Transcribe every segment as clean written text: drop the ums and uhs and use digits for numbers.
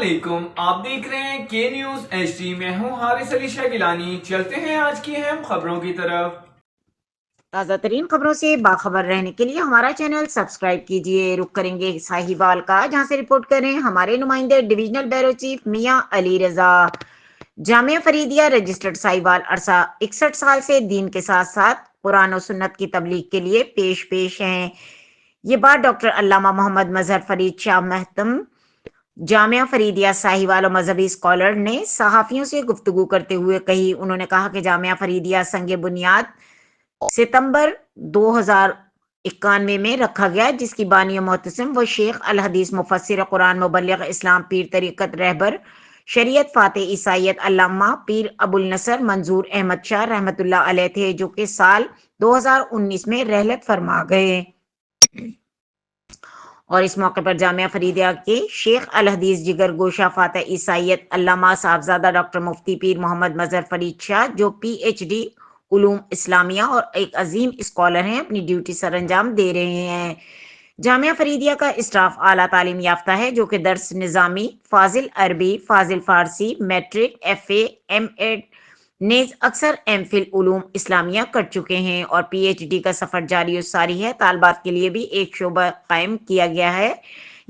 अस्सलामुअलैकुम, आप देख रहे हैं के न्यूज़ HD। मैं हूं हारिस अली शाह गिलानी। चलते हैं आज की अहम खबरों की तरफ। ताज़ा तरीन खबरों से बाखबर रहने के लिए हमारा चैनल सब्सक्राइब कीजिए। रुक करेंगे साहिवाल का, जहां से रिपोर्ट करें हमारे नुमाइंदे डिविजनल ब्यूरो चीफ मियां अली रजा। जामिया फरीदिया रजिस्टर्ड साहिवाल अरसा 61 साल से दीन के साथ साथ कुरान और सुन्नत की तबलीग के लिए पेश हैं। ये बात डॉक्टर अल्लामा मोहम्मद मजहर फरीद शाह महतम जामिया फरीदिया साहिवाल और मजहबी स्कॉलर ने सहाफियों से गुफ्तगू करते हुए कही। उन्होंने कहा कि जामिया फरीदिया संग बुनियाद सितंबर 2091 में रखा गया, जिसकी बानी मोहतसिम व शेख अल हदीस मुफस्सिर कुरान मुबल्लिग इस्लाम पीर तरीक़त रहबर शरीयत फाते ईसाइयत अल्लामा पीर अबुल नसर मंजूर अहमद शाह रहमतुल्लाह अलैह थे, जो कि साल 2019 में रहलत फरमा गए। और इस मौके पर जामिया फरीदिया के शेख अल हदीस जिगर गोशा फाते ईसाइयत अल्लामा साहबजादा डॉक्टर मुफ्ती पीर मोहम्मद मजहर फरीद शाह, जो PhD उलूम इस्लामिया और एक अजीम स्कॉलर हैं, अपनी ड्यूटी सर अंजाम दे रहे हैं। जामिया फरीदिया का स्टाफ आला तालीम याफ्ता है, जो कि दर्स निज़ामी, फाजिल अरबी, फाजिल फारसी, मैट्रिक, FA, M.Ed नेज अक्सर एमफिल उलूम इस्लामिया कर चुके हैं और PhD का सफर जारी और सारी है। तालबात के लिए भी एक शोबा कायम किया गया है,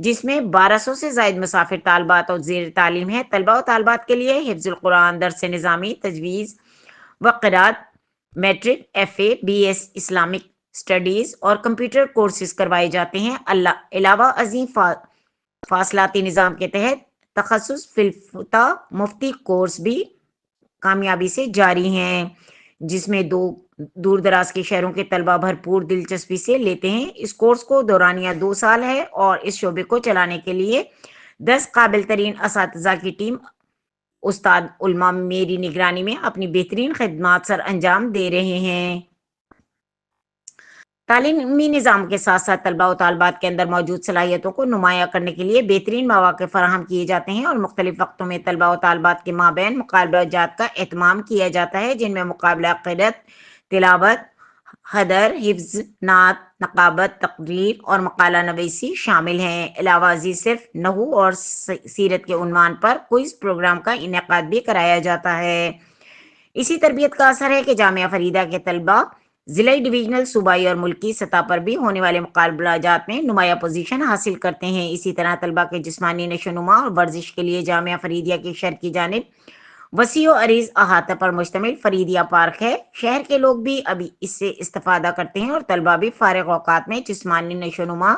जिसमें 1200 से जायद मुसाफिर तालबात और जेर तालीम है। तलबा और तालबात के लिए हिफ्जुल कुरान, दर्स निज़ामी, तजवीज़ व क़िरात, matric, FA, BS Islamic studies और कंप्यूटर कोर्सेज करवाए जाते हैं। अलावा अजीम फासलाती निज़ाम के तहत तखस्सुस फिलफता मुफ्ती कोर्स भी कामयाबी से जारी हैं, जिसमें दूर दराज के शहरों के तलबा भरपूर दिलचस्पी से लेते हैं। इस कोर्स को दौरानिया 2 साल है और इस शोबे को चलाने के लिए 10 काबिल तरीन असातिज़ा की टीम उस्ताद उल्मा मेरी निगरानी में अपनी बेहतरीन खिदमात सर अंजाम दे रहे हैं। तालीमी निज़ाम के साथ साथ तलबा व तालबात के अंदर मौजूद सलाहियतों को नुमाया करने के लिए बेहतरीन मौक़े फराहम किए जाते हैं और मुख्तलिफ वक्तों में तलबा व तालबात के माबैन मुकाबलाजात का एहतमाम किया जाता है, जिनमें मुकाबला क़िरात, तिलावत, हदर, हिफ्ज़, नात, नक़ाबत, तकरीर और मकाला नवीसी शामिल हैं। अलावा अजीज सिर्फ नहू और सीरत के उन्वान पर क्विज़ प्रोग्राम का इनेकाद भी कराया जाता है। इसी तरबियत का असर है कि जामिया फरीदा के तलबा जिला डिवीजनल, सूबाई और मुल्की सतह पर भी होने वाले मुकाबलाजात में नुमाया पोजीशन हासिल करते हैं। इसी तरह तलबा के जिस्मानी नशोनुमा और वर्जिश के लिए जामिया फरीदिया की शहर की जानिब वसी और अरीज अहाता पर मुश्तमिल फरीदिया पार्क है। शहर के लोग भी अभी इससे इस्तेफादा करते हैं और तलबा भी फारिग औकात में जिस्मानी नशोनुमा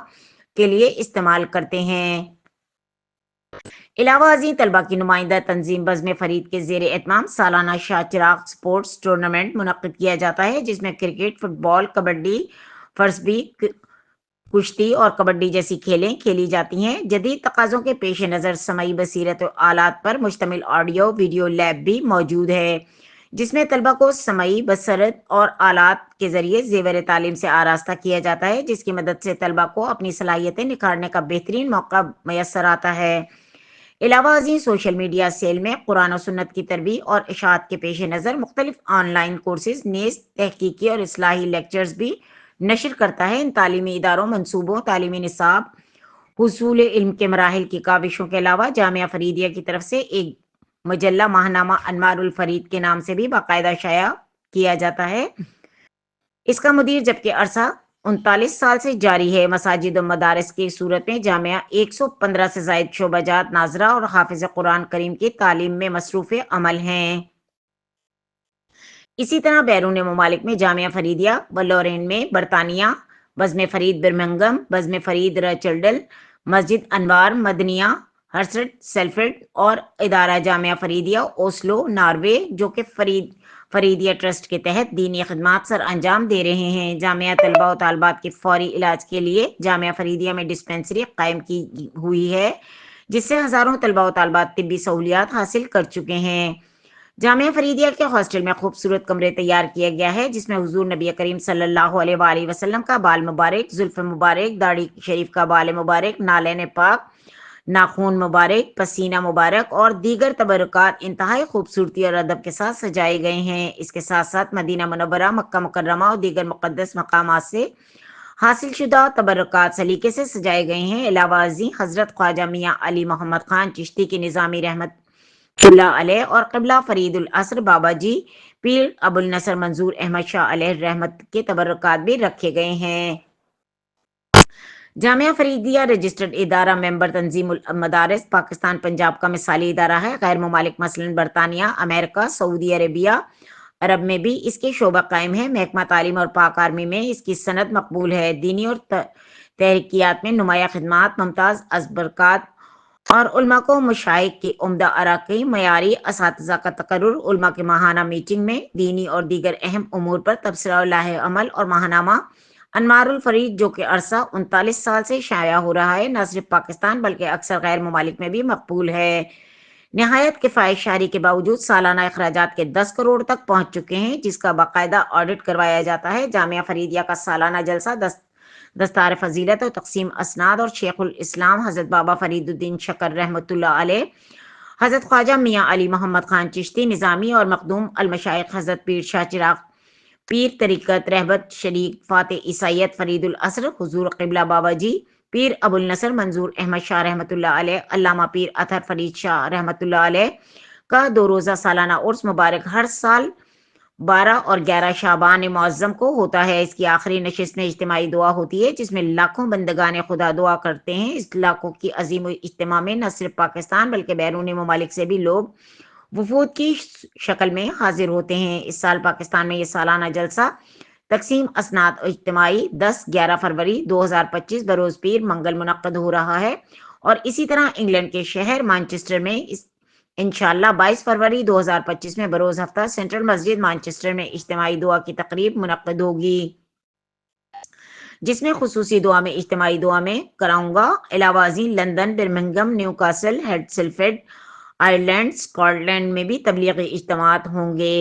के लिए इस्तेमाल करते हैं। इलावा अजीम तलबा की नुमाइंदा तंजीम बज़्म फरीद के जेर एहतमाम सालाना शाह चिराग स्पोर्ट्स टूर्नामेंट मुनक्किद किया जाता है, जिसमें क्रिकेट, फुटबॉल, कबड्डी, फर्सबी, कुश्ती और कबड्डी जैसी खेलें खेली जाती हैं। जदीद तकाज़ों के पेश नज़र समई बसीरत और आलात पर मुश्तमिल ऑडियो वीडियो लैब भी मौजूद है, जिसमें तलबा को समई बसरत और आलात के जरिए जेवर तालीम से आरास्ता किया जाता है, जिसकी मदद से तलबा को अपनी सलाहियतें निखारने का बेहतरीन मौका मैसर आता है। इलावा अजीम सोशल मीडिया सेल में कुरान और सुन्नत की तरबीय और इशाअत के पेश नज़र मुख्तलिफ ऑनलाइन कोर्सेज, नेज़ तहकीकी और इस्लाही लेक्चर्स भी नशर करता है। इन तालीमी इदारों, मनसूबों, तालीमी निसाब, हुसूल इल्म के मराहिल की काविशों के अलावा जामिया फरीदिया की तरफ से एक मजल्ला माहनामा अनवारुल फरीद के नाम से भी बाकायदा शाया किया जाता है। इसका मुदीर जबकि अरसा 39 साल से जारी है। मसाजिद और मदारस की सूरत में जामिया 115 से जायद शोबाजात नाजरा और हाफिज कुरान करीम की तालीम में मसरूफ़ अमल हैं। इसी तरह बैरून ममालिक में जामिया फरीदिया व लॉरेन में बरतानिया, बज़्म फरीद बिरमिंघम, बज़्म फरीद रचल्डल, मस्जिद अनवार मदनिया हर्सट सेल्फर्ड और इदारा जामिया फरीदिया ओस्लो नॉर्वे, जो कि फरीदिया ट्रस्ट के तहत दीनी खिदमात सर अंजाम दे रहे हैं। जामिया तलबा और तालबात के फौरी इलाज के लिए जामिया फरीदिया में डिस्पेंसरी कायम की हुई है, जिससे हज़ारों तलबा और तालबात तिब्बी सहूलियात हासिल कर चुके हैं। जामिया फरीदिया के हॉस्टल में खूबसूरत कमरे तैयार किया गया है, जिसमें हुजूर नबी करीम सल्लल्लाहु अलैहि वसल्लम का बाल मुबारक, जुल्फ मुबारक, दाढ़ी शरीफ का बाल मुबारक, नालैन पाक, नाखून मुबारक, पसीना मुबारक और दीगर तबरुकात इंतहाई खूबसूरती और अदब के साथ सजाए गए हैं। इसके साथ साथ मदीना मुनव्वरा, मक्का मुकर्रमा और दीगर मुक़द्दस मकामात से حاصل شدہ تبرکات سلیقے سے سجائے گئے ہیں۔ علاوہ ازیں حضرت خواجہ میاں علی محمد خان چشتی کی نظامی رحمت اللہ علیہ اور قبلہ فرید العصر بابا جی پیر ابو النصر منظور احمد شاہ علیہ رحمت کے تبرکات بھی رکھے گئے ہیں۔ جامعہ فریدیہ رجسٹرڈ ادارہ ممبر تنظیم المدارس پاکستان پنجاب کا مثالی ادارہ ہے۔ غیر ممالک مثلاً برطانیہ، امریکہ، سعودی عربیہ عرب میں بھی اس کے شعبہ قائم ہے۔ محکمہ تعلیم اور پاک آرمی میں اس کی سند مقبول ہے۔ دینی اور تحریکیات میں نمایاں خدمات، ممتاز ازبرکات اور علماء کو مشائخ کی عمدہ اراکین، معیاری اساتذہ کا تقرر، علماء کے ماہانہ میٹنگ میں دینی اور دیگر اہم امور پر تبصرہ و لائحہ عمل اور ماہنامہ انوار الفریق جو کہ عرصہ 39 سال سے شائع ہو رہا ہے، نہ صرف پاکستان بلکہ اکثر غیر ممالک میں بھی مقبول ہے۔ نہایت کفایت شعری کے باوجود سالانہ اخراجات کے 10 کروڑ تک پہنچ چکے ہیں، جس کا باقاعدہ آڈٹ کروایا جاتا ہے۔ جامعہ فریدیہ کا سالانہ جلسہ دستار فضیلت و تقسیم اسناد اور شیخ الاسلام حضرت بابا فرید الدین شکر رحمۃ اللہ علیہ، حضرت خواجہ میاں علی محمد خان چشتی نظامی اور مخدوم المشائخ حضرت پیر شاہ چراغ پیر طریقت رہبت شریک فاتح عیسائیت فرید العصر حضور قبلہ بابا جی پیر ابو النصر منظور احمد شاہ رحمۃ اللہ علیہ، علامہ پیر اطہر فرید شاہ رحمۃ اللہ علیہ کا 2 روزہ سالانہ عرس مبارک ہر سال 12 اور 11 شعبان معظم کو ہوتا ہے۔ اس کی آخری نشست میں اجتماعی دعا ہوتی ہے جس میں لاکھوں بندگان خدا دعا کرتے ہیں۔ اس لاکھوں کی عظیم اجتماع میں نہ صرف پاکستان بلکہ بیرون ممالک سے بھی لوگ وفود کی شکل میں حاضر ہوتے ہیں۔ اس سال پاکستان میں یہ سالانہ جلسہ تقسیم اسناد اجتماعی 10-11 فروری 2025 بروز پیر منگل منعقد ہو رہا ہے، اور اسی طرح انگلینڈ کے شہر مانچسٹر میں انشاءاللہ 22 فروری 2025 میں بروز ہفتہ سینٹرل مسجد مانچسٹر میں اجتماعی دعا کی تقریب منعقد ہوگی، جس میں خصوصی دعا میں اجتماعی دعا میں کراؤں گا۔ علاوہ ازیں London, Birmingham, Newcastle, Huddersfield, Ireland, Scotland میں بھی تبلیغی اجتماعات ہوں گے۔